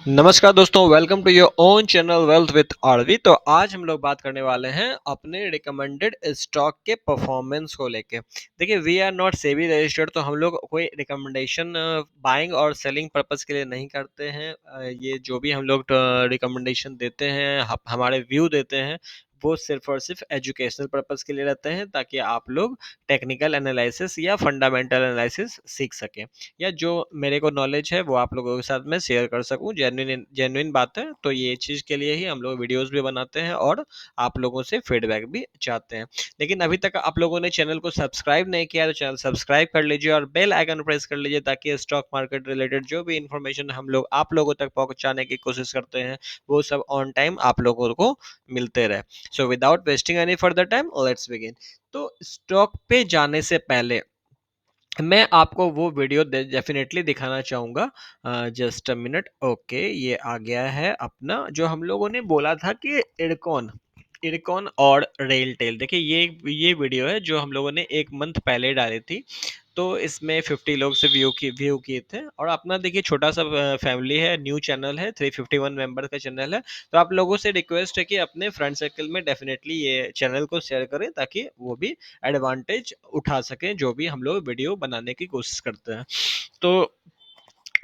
नमस्कार दोस्तों, welcome to your own channel wealth with RV. तो आज हम लोग बात करने वाले हैं अपने रिकमेंडेड स्टॉक के परफॉर्मेंस को लेके। देखिए, we are not SEBI registered, तो हम लोग कोई रिकमेंडेशन बाइंग और सेलिंग पर्पस के लिए नहीं करते हैं। ये जो भी हम लोग रिकमेंडेशन देते हैं, हमारे व्यू देते हैं, वो सिर्फ और सिर्फ एजुकेशनल पर्पस के लिए रहते हैं, ताकि आप लोग टेक्निकल एनालिसिस या फंडामेंटल एनालिसिस सीख सकें, या जो मेरे को नॉलेज है वो आप लोगों के साथ मैं शेयर कर सकूं। जेन्युइन जेन्युइन बात है, तो ये चीज़ के लिए ही हम लोग वीडियोस भी बनाते हैं और आप लोगों से फीडबैक भी चाहते हैं। लेकिन अभी तक आप लोगों ने चैनल को सब्सक्राइब नहीं किया तो चैनल सब्सक्राइब कर लीजिए और बेल आइकन प्रेस कर लीजिए, ताकि स्टॉक मार्केट रिलेटेड जो भी इंफॉर्मेशन हम लोग आप लोगों तक पहुंचाने की कोशिश करते हैं, वो सब ऑन टाइम आप लोगों को मिलते रहे। So without wasting any further time, let's begin. तो स्टॉक पे जाने से पहले मैं आपको वो वीडियो डेफिनेटली दिखाना चाहूँगा। Just a minute. ओके, ये आ गया है अपना, जो हम लोगों ने बोला था कि इरकॉन इरकॉन और रेलटेल। देखिए, ये वीडियो है जो हम लोगों ने एक मंथ पहले डाली थी। तो इसमें 50 लोग से व्यू किए थे, और अपना देखिए छोटा सा फैमिली है, न्यू चैनल है, 351 मेंबर का चैनल है। तो आप लोगों से रिक्वेस्ट है कि अपने फ्रेंड सर्कल में डेफिनेटली ये चैनल को शेयर करें, ताकि वो भी एडवांटेज उठा सकें जो भी हम लोग वीडियो बनाने की कोशिश करते हैं। तो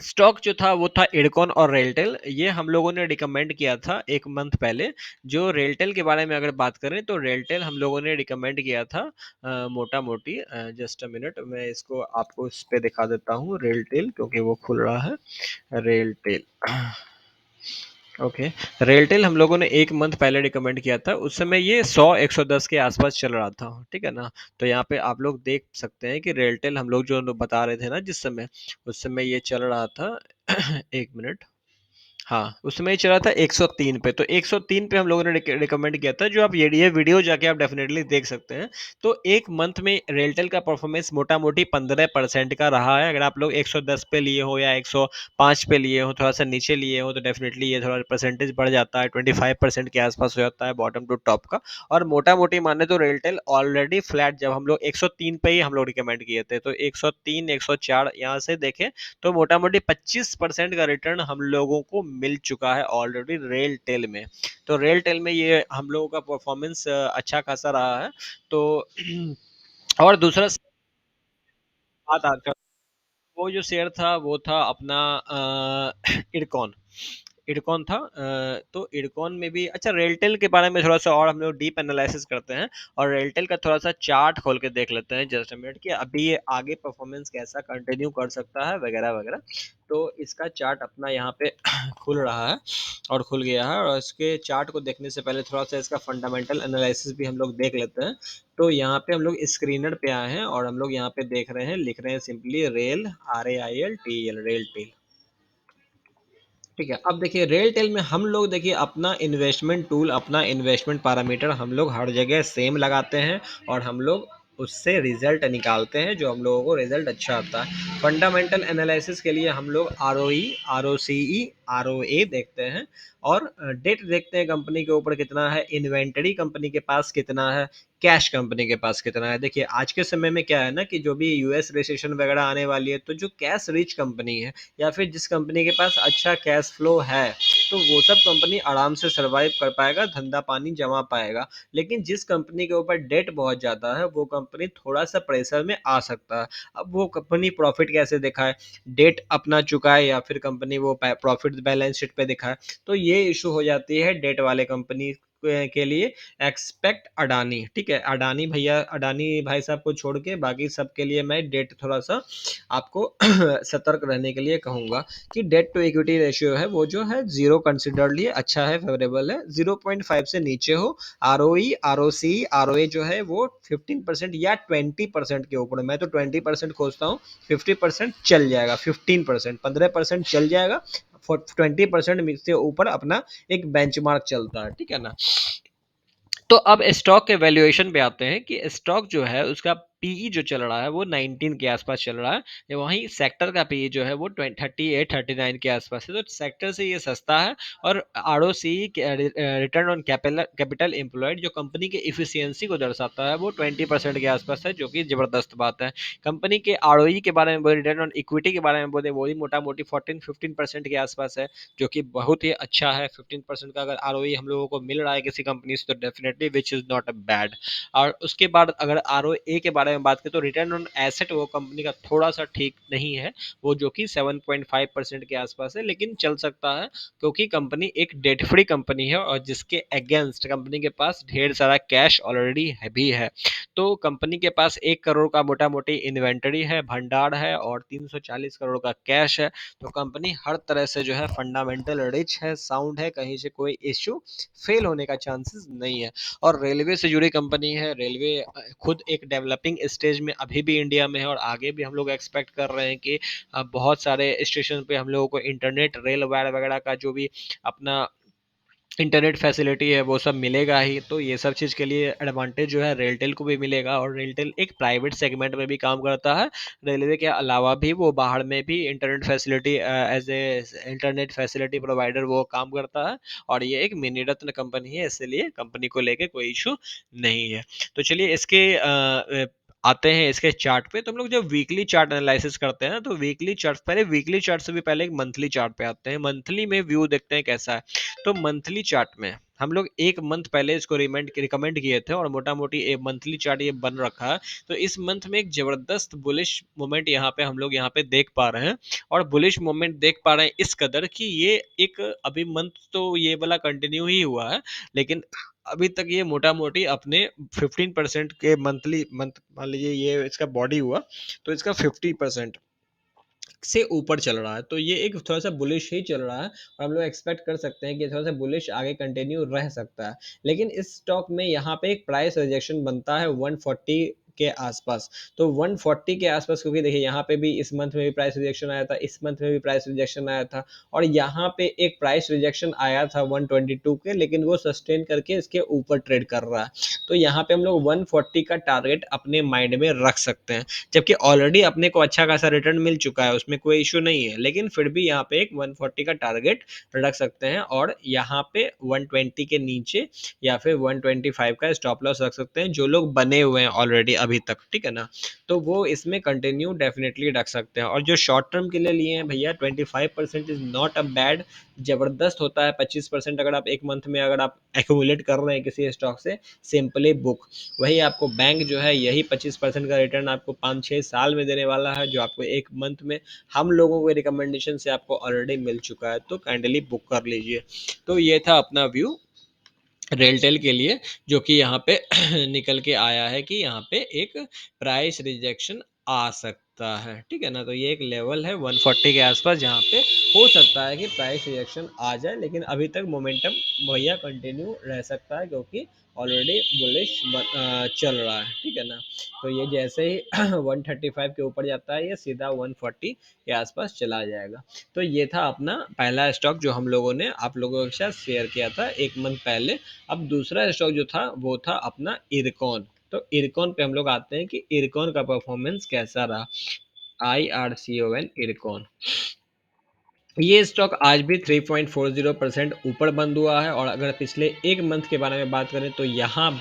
स्टॉक जो था वो था इरकॉन और रेलटेल। ये हम लोगों ने रिकमेंड किया था एक मंथ पहले। जो रेलटेल के बारे में अगर बात करें, तो रेलटेल हम लोगों ने रिकमेंड किया था मोटा मोटी। जस्ट अ मिनट, मैं इसको आपको इस पे दिखा देता हूँ रेलटेल, क्योंकि वो खुल रहा है। रेलटेल, ओके। रेलटेल हम लोगों ने एक मंथ पहले रिकमेंड किया था। उस समय ये 100-110 के आसपास चल रहा था, ठीक है ना। तो यहाँ पे आप लोग देख सकते हैं कि रेलटेल हम लोग जो बता रहे थे ना जिस समय, उस समय ये चल रहा था। एक मिनट। हाँ, उस समय ये चला था 103 पे। तो 103 पे हम लोगों ने रिकमेंड किया था, जो आप ये वीडियो जाके आप डेफिनेटली देख सकते हैं। तो एक मंथ में रेलटेल का परफॉर्मेंस मोटा मोटी 15% का रहा है। अगर आप लोग 110 पे लिए हो या 105 पे लिए हो, थोड़ा सा नीचे लिए हो, तो डेफिनेटली ये थोड़ा परसेंटेज बढ़ जाता है, 25% के आसपास हो जाता है बॉटम टू टॉप का। और मोटा मोटी माने तो रेलटेल ऑलरेडी फ्लैट, जब हम लोग 103 पे ही हम लोग रिकमेंड किए थे, तो 103 104 यहाँ से देखें तो मोटा मोटी 25% का रिटर्न हम लोगों को मिल चुका है ऑलरेडी रेल टेल में। तो रेल टेल में ये हम लोगों का परफॉर्मेंस अच्छा खासा रहा है। तो और दूसरा बात आता, वो जो शेयर था वो था अपना इरकॉन। इरकॉन था। तो इरकॉन में भी अच्छा, रेलटेल के बारे में थोड़ा सा और हम लोग डीप एनालिसिस करते हैं, और रेलटेल का थोड़ा सा चार्ट खोल के देख लेते हैं जस्ट मिनट, कि अभी ये आगे परफॉर्मेंस कैसा कंटिन्यू कर सकता है वगैरह वगैरह। तो इसका चार्ट अपना यहाँ पे खुल रहा है और खुल गया है, और इसके चार्ट को देखने से पहले थोड़ा सा इसका फंडामेंटल एनालिसिस भी हम लोग देख लेते हैं। तो यहाँ पे हम लोग स्क्रीनर पे आए हैं, और हम लोग यहाँ पे देख रहे हैं, लिख रहे हैं simply rail, RAILTEL, RailTel. ठीक है, अब देखिए रेल टेल में हम लोग देखिए अपना इन्वेस्टमेंट टूल, अपना इन्वेस्टमेंट पैरामीटर हम लोग हर जगह सेम लगाते हैं, और हम लोग उससे रिजल्ट निकालते हैं, जो हम लोगों को रिजल्ट अच्छा आता है। फंडामेंटल एनालिसिस के लिए हम लोग ROE, ROCE, ROA देखते हैं, और डेट देखते हैं कंपनी के ऊपर कितना है, इन्वेंटरी कंपनी के पास कितना है, कैश कंपनी के पास कितना है। देखिए आज के समय में क्या है ना, कि जो भी US रिसेशन वगैरह आने वाली है, तो जो कैश रिच कंपनी है, या फिर जिस कंपनी के पास अच्छा कैश फ्लो है, तो वो सब कंपनी आराम से सरवाइव कर पाएगा, धंधा पानी जमा पाएगा। लेकिन जिस कंपनी के ऊपर डेट बहुत ज़्यादा है, वो कंपनी थोड़ा सा प्रेशर में आ सकता है। अब वो कंपनी प्रॉफिट कैसे दिखाए, डेट अपना चुकाए, या फिर कंपनी वो प्रॉफिट बैलेंस शीट पे दिखाए। तो ये इशू हो जाती है डेट वाले कंपनी के लिए। एक्सपेक्ट अडानी, ठीक है, अडानी भैया, अडानी भाई साहब को छोड़ के बाकी सब के लिए मैं डेट थोड़ा सा आपको सतर्क रहने के लिए कहूंगा, कि डेट टू इक्विटी रेशियो है वो जो है जीरो कंसिडर लिए अच्छा है, फेवरेबल है। 0.5 से नीचे हो। ROE, ROC, ROA जो है वो 15% या 20% के ऊपर, मैं तो 20% खोजता हूँ। 50% चल जाएगा, 15%, 15% चल जाएगा। 20% से ऊपर अपना एक बेंचमार्क चलता है, ठीक है ना। तो अब स्टॉक के वैल्यूएशन पे आते हैं, कि स्टॉक जो है उसका पीई जो चल रहा है वो 19 के आसपास चल रहा है, वहीं सेक्टर का पीई जो है वो 38-39 के आसपास है। तो सेक्टर से ये सस्ता है। और ROC, return on capital employed, जो कंपनी की इफिशियंसी को दर्शाता है, वो 20% के आसपास है, जो कि जबरदस्त बात है। कंपनी के आरओई के बारे में बोले, रिटर्न ऑन इक्विटी के बारे में बोले, वो भी मोटा मोटी 14-15% के आसपास है, जो कि बहुत ही अच्छा है। 15% का अगर आरओई हम लोगों को मिल रहा है किसी कंपनी से, तो definitely which is not a bad. और उसके बाद अगर आरओए के बारे में बात करें, तो रिटर्न ऑन एसेट वो कंपनी का थोड़ा सा ठीक नहीं है, वो जो कि 7.5% के आसपास है, लेकिन चल सकता है, क्योंकि कंपनी एक डेट फ्री कंपनी है और जिसके अगेंस्ट कंपनी के पास ढेर सारा कैश ऑलरेडी है भी है। तो कंपनी के पास 1 करोड़ का मोटा मोटी इन्वेंटरी है, भंडार है, और 340 करोड़ का कैश है। तो कंपनी हर तरह से जो है फंडामेंटल रिच है, साउंड है, कहीं से कोई इश्यू फेल होने का चांसेस नहीं है। और रेलवे से जुड़ी कंपनी है। रेलवे खुद एक डेवलपिंग स्टेज में अभी भी इंडिया में है, और आगे भी हम लोग एक्सपेक्ट कर रहे हैं कि बहुत सारे स्टेशन पे हम लोगों को इंटरनेट, रेल वायर वगैरह का जो भी अपना इंटरनेट फैसिलिटी है वो सब मिलेगा ही। तो ये सब चीज़ के लिए एडवांटेज जो है रेलटेल को भी मिलेगा। और रेलटेल एक प्राइवेट सेगमेंट में भी काम करता है, रेलवे के अलावा भी वो बाहर में भी internet facility, as a internet facility provider वो काम करता है। और ये एक मिनी रत्न कंपनी है, इसलिए कंपनी को लेके कोई इशू नहीं है। तो चलिए इसके आते हैं इसके चार्ट पे। तो हम लोग जब वीकली चार्ट एनालिसिस करते हैं, तो वीकली चार्ट, पहले वीकली चार्ट से भी पहले एक मंथली चार्ट पे आते हैं। मंथली में व्यू देखते हैं कैसा है। तो मंथली चार्ट में हम लोग एक मंथ पहले इसको रिकमेंड किए थे, और मोटा मोटी एक मंथली चार्ट ये बन रखा है। तो इस मंथ में एक जबरदस्त बुलिश मोमेंट यहाँ पे हम लोग यहाँ पे देख पा रहे हैं। और बुलिश मोमेंट देख पा रहे हैं इस कदर कि ये एक अभी मंथ तो ये वाला कंटिन्यू ही हुआ है, लेकिन अभी तक ये मोटा मोटी अपने 15% के मंथली मंथ, मान लीजिए ये इसका बॉडी हुआ, तो इसका 50% से ऊपर चल रहा है। तो ये एक थोड़ा सा बुलिश ही चल रहा है, और हम लोग एक्सपेक्ट कर सकते हैं कि थोड़ा सा बुलिश आगे कंटिन्यू रह सकता है। लेकिन इस स्टॉक में यहाँ पे एक प्राइस रिजेक्शन बनता है 140 के आसपास। तो 140 के आसपास, क्योंकि देखिए यहाँ पे भी इस मंथ में भी प्राइस रिजेक्शन आया था, इस मंथ में भी प्राइस रिजेक्शन आया था, और यहाँ पे एक प्राइस रिजेक्शन आया था 122 के, लेकिन वो सस्टेन करके इसके ऊपर ट्रेड कर रहा है। तो यहाँ पे हम लोग 140 का टारगेट अपने माइंड में रख सकते हैं, जबकि ऑलरेडी अपने को अच्छा खासा रिटर्न मिल चुका है, उसमें कोई इशू नहीं है। लेकिन फिर भी यहाँ पे एक 140 का टारगेट रख सकते हैं, और यहाँ पे 120 के नीचे या फिर 125 का स्टॉप लॉस रख सकते हैं, जो लोग बने हुए हैं ऑलरेडी अभी तक, ठीक है ना। तो वो इसमें कंटिन्यू डेफिनेटली रख सकते हैं। और जो शॉर्ट टर्म के लिए लिए हैं भैया, 25% इज नॉट अ बैड, जबरदस्त होता है। 25% अगर आप एक मंथ में अगर आप एक्यूमुलेट कर रहे हैं किसी स्टॉक से, सिंपली बुक। वही आपको बैंक जो है यही 25% का रिटर्न आपको 5-6 साल में देने वाला है, जो आपको एक मंथ में हम लोगों के रिकमेंडेशन से आपको ऑलरेडी मिल चुका है। तो काइंडली बुक कर लीजिए। तो ये था अपना व्यू रेलटेल के लिए, जो कि यहाँ पे निकल के आया है कि यहाँ पे एक प्राइस रिजेक्शन आ सकता है, ठीक है ना। तो ये एक लेवल है 140 के आसपास, जहाँ पे हो सकता है कि प्राइस रिजेक्शन आ जाए, लेकिन अभी तक मोमेंटम भैया कंटिन्यू रह सकता है, क्योंकि ऑलरेडी बुलिश चल रहा है, ठीक है ना। तो ये जैसे ही 135 के ऊपर जाता है, ये सीधा 140 के आसपास चला जाएगा। तो ये था अपना पहला स्टॉक जो हम लोगों ने आप लोगों के साथ शेयर किया था एक मंथ पहले। अब दूसरा स्टॉक जो था वो था अपना इरकॉन। तो इरकॉन पे हम लोग आते हैं कि इरकॉन का परफॉर्मेंस कैसा रहा। IRCON इरकॉन, ये स्टॉक आज भी 3.40% ऊपर बंद हुआ है। और अगर पिछले एक मंथ के बारे में बात करें, तो यहाँ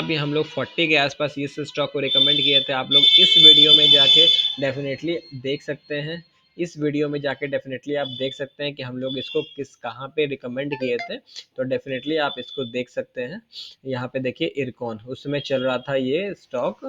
भी हम लोग 40 के आसपास इस स्टॉक को रिकमेंड किए थे। आप लोग इस वीडियो में जाके डेफिनेटली देख सकते हैं, इस वीडियो में जाके डेफिनेटली आप देख सकते हैं कि हम लोग इसको कहाँ पे रिकमेंड किए थे। तो डेफिनेटली आप इसको देख सकते हैं। यहाँ पे देखिए इरकॉन उस समय चल रहा था ये स्टॉक,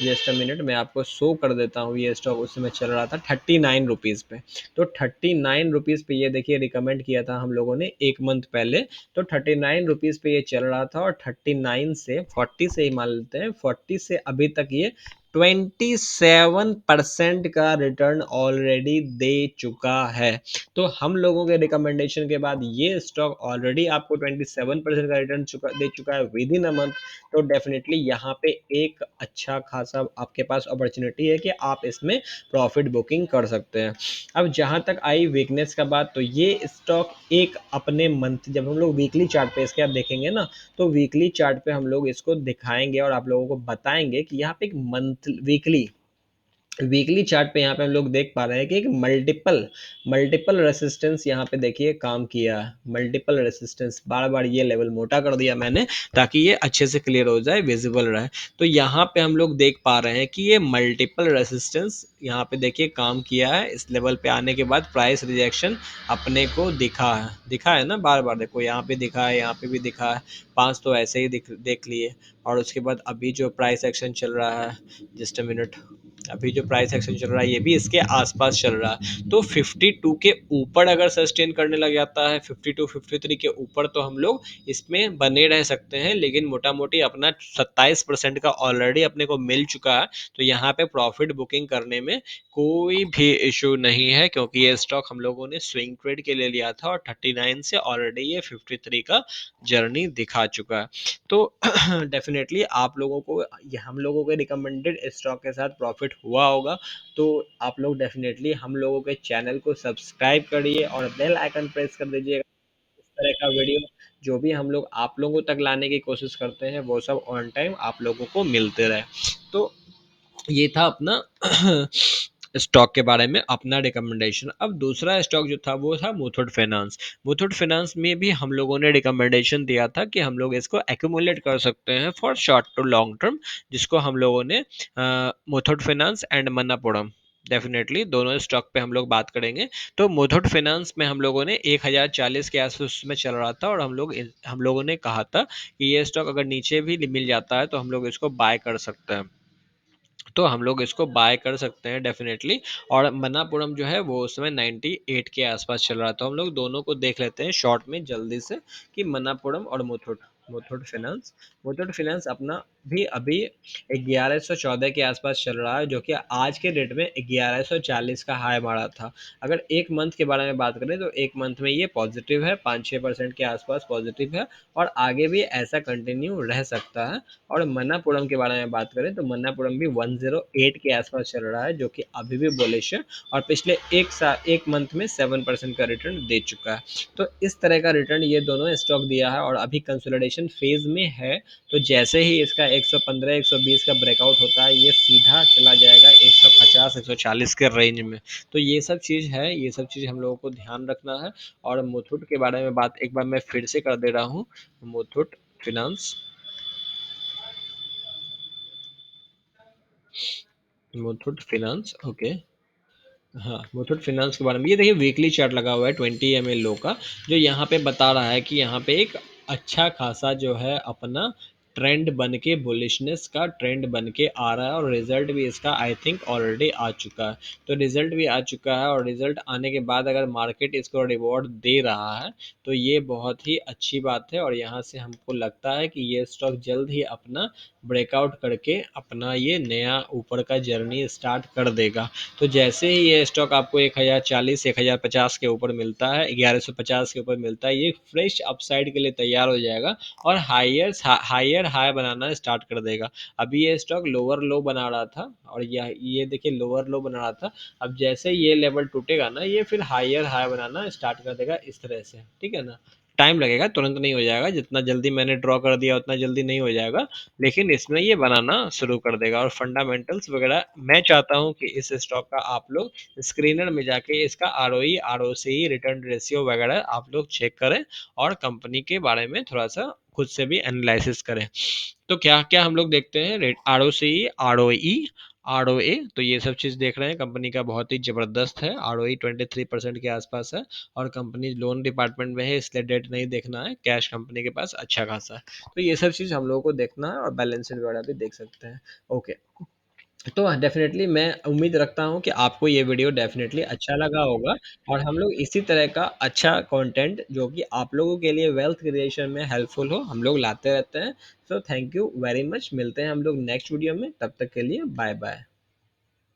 जस्ट अ मिनट मैं आपको शो कर देता हूँ। ये स्टॉक उस समय चल रहा था 39 रुपीज़ पे। तो 39 रुपीज़ पे ये देखिए रिकमेंड किया था हम लोगों ने एक मंथ पहले। तो 39 रुपीज़ पे ये चल रहा था, और 39 से 40 से ही मान लेते हैं, 40 से अभी तक ये 27% का रिटर्न ऑलरेडी दे चुका है। तो हम लोगों के रिकमेंडेशन के बाद ये स्टॉक ऑलरेडी आपको 27% का रिटर्न दे चुका है विद इन अ मंथ। तो डेफिनेटली यहाँ पे एक अच्छा खासा आपके पास अपॉर्चुनिटी है कि आप इसमें प्रॉफिट बुकिंग कर सकते हैं। अब जहाँ तक आई वीकनेस का बात, तो ये स्टॉक एक अपने मंथ, जब हम लोग वीकली चार्ट पे इसके आप देखेंगे ना, तो वीकली चार्ट पे हम लोग इसको दिखाएंगे और आप लोगों को बताएंगे कि यहाँ पे एक मंथ वीकली वीकली चार्ट पे यहाँ पे हम लोग देख पा रहे हैं कि एक मल्टीपल मल्टीपल रेसिस्टेंस यहाँ पे देखिए काम किया है। मल्टीपल रेसिस्टेंस बार बार ये लेवल मोटा कर दिया मैंने, ताकि ये अच्छे से क्लियर हो जाए, विजिबल रहे। तो यहाँ पे हम लोग देख पा रहे हैं कि ये मल्टीपल रेसिस्टेंस यहाँ पे देखिए काम किया है। इस लेवल पे आने के बाद प्राइस रिजेक्शन अपने को दिखा है ना, बार बार देखो यहाँ पे दिखा है, यहाँ पे भी दिखा है, पांच तो ऐसे ही देख लिए। और उसके बाद अभी जो प्राइस एक्शन चल रहा है, जस्ट अ मिनट, अभी जो प्राइस एक्शन चल रहा है ये भी इसके आसपास चल रहा है। तो 52 के ऊपर अगर सस्टेन करने लग जाता है, 52 53 के ऊपर, तो हम लोग इसमें बने रह सकते हैं। लेकिन मोटा मोटी अपना 27% का ऑलरेडी अपने को मिल चुका है। तो यहाँ पे प्रॉफिट बुकिंग करने में कोई भी इशू नहीं है, क्योंकि ये स्टॉक हम लोगों ने स्विंग ट्रेड के लिए लिया था और 39 से ऑलरेडी ये 53 का जर्नी दिखा चुका है। तो डेफिनेटली आप लोगों को, ये हम लोगों के रिकमेंडेड स्टॉक के साथ प्रॉफिट हुआ होगा। तो आप लोग डेफिनेटली हम लोगों के चैनल को सब्सक्राइब करिए और बेल आइकन प्रेस कर दीजिएगा। इस तरह का वीडियो जो भी हम लोग आप लोगों तक लाने की कोशिश करते हैं, वो सब ऑन टाइम आप लोगों को मिलते रहे। तो ये था अपना स्टॉक के बारे में अपना रिकमेंडेशन। अब दूसरा स्टॉक जो था वो था मुथूट फाइनेंस। मुथूट फाइनेंस में भी हम लोगों ने रिकमेंडेशन दिया था कि हम लोग इसको एक्यूमुलेट कर सकते हैं for short to long term, जिसको हम लोगों ने Muthoot finance and Manappuram, definitely दोनों स्टॉक पे हम लोग बात करेंगे। तो मुथूट फाइनेंस में हम लोगों ने 1040 के आसपास में चल रहा था, और हम लोगों ने कहा था कि ये स्टॉक अगर नीचे भी मिल जाता है तो हम लोग इसको बाय कर सकते हैं। तो हम लोग इसको बाय कर सकते हैं डेफिनेटली। और मन्नापुरम जो है वो उस समय 98 के आसपास चल रहा था। तो हम लोग दोनों को देख लेते हैं शॉर्ट में जल्दी से, कि मन्नापुरम और मुथूट मुथूट फाइनेंस अपना भी अभी 1114 के आसपास चल रहा है, जो कि आज के डेट में 1140 का हाई मारा था। अगर एक मंथ के बारे में बात करें तो एक मंथ में ये पॉजिटिव है, 5-6% के आसपास पॉजिटिव है, और आगे भी ऐसा कंटिन्यू रह सकता है। और मन्नापुरम के बारे में बात करें तो मन्नापुरम भी 108 के आसपास चल रहा है, जो कि अभी भी बुलिश है, और पिछले एक मंथ में 7% का रिटर्न दे चुका है। तो इस तरह का रिटर्न ये दोनों स्टॉक दिया है, और अभी कंसोलिडेशन फेज में है। तो जैसे ही इसका 115 120 का ब्रेकआउट होता है, ये सीधा चला जाएगा 150 140 के रेंज में। तो ये सब चीज़ है, ये सब चीज़ हम लोगों को ध्यान रखना है। और मुथूट के बारे में बात एक बार मैं फिर से कर दे रहा हूँ। Muthoot finance, Muthoot finance, okay. हाँ, मुथूट फाइनेंस के बारे में ये देखिए वीकली चार्ट लगा हुआ है 20 ml लो का, जो यहाँ पे बता रहा है कि यहाँ पे एक अच्छा खासा जो है अपना ट्रेंड बन के, बुलिशनेस का ट्रेंड बन के आ रहा है, और रिजल्ट भी इसका आई थिंक ऑलरेडी आ चुका है। तो रिजल्ट भी आ चुका है, और रिजल्ट आने के बाद अगर मार्केट इसको रिवॉर्ड दे रहा है तो ये बहुत ही अच्छी बात है। और यहाँ से हमको लगता है कि ये स्टॉक जल्द ही अपना ब्रेकआउट करके अपना ये नया ऊपर का जर्नी स्टार्ट कर देगा। तो जैसे ही ये स्टॉक आपको 1040 1050 के ऊपर मिलता है, 1150 के ऊपर मिलता है, ये फ्रेश अपसाइड के लिए तैयार हो जाएगा, और हायर हाई बनाना स्टार्ट कर देगा। अभी ये स्टॉक लोअर लो बना रहा था, और ये देखिए लोअर लो बना रहा था। अब जैसे ये लेवल टूटेगा ना, ये फिर हायर हाई बनाना स्टार्ट कर देगा इस तरह से, ठीक है ना। टाइम लगेगा, तुरंत नहीं हो जाएगा, जितना जल्दी मैंने ड्रॉ कर दिया उतना जल्दी नहीं हो जाएगा, लेकिन इसमें ये बनाना शुरू कर देगा। और फंडामेंटल्स वगैरह मैं चाहता हूँ कि इस स्टॉक का आप लोग स्क्रीनर में जाके इसका आरओई आरओसी रिटर्न रेशियो वगैरह आप लोग चेक करें, और कंपनी के बारे में थोड़ा सा खुद से भी एनालिसिस करें। तो क्या क्या हम लोग देखते हैं, रेट आरओसी, आरओई, आरओए, तो ये सब चीज़ देख रहे हैं। कंपनी का बहुत ही ज़बरदस्त है, आरओई 23% के आसपास है, और कंपनी लोन डिपार्टमेंट में है, इसलिए डेट नहीं देखना है, कैश कंपनी के पास अच्छा खासा है। तो ये सब चीज़ हम लोगों को देखना है, और बैलेंस शीट वगैरह भी देख सकते हैं। ओके। तो डेफ़िनेटली मैं उम्मीद रखता हूँ कि आपको ये वीडियो डेफ़िनेटली अच्छा लगा होगा और हम लोग इसी तरह का अच्छा कंटेंट जो कि आप लोगों के लिए वेल्थ क्रिएशन में हेल्पफुल हो, हम लोग लाते रहते हैं। So thank you very much. मिलते हैं हम लोग नेक्स्ट वीडियो में, तब तक के लिए बाय-बाय।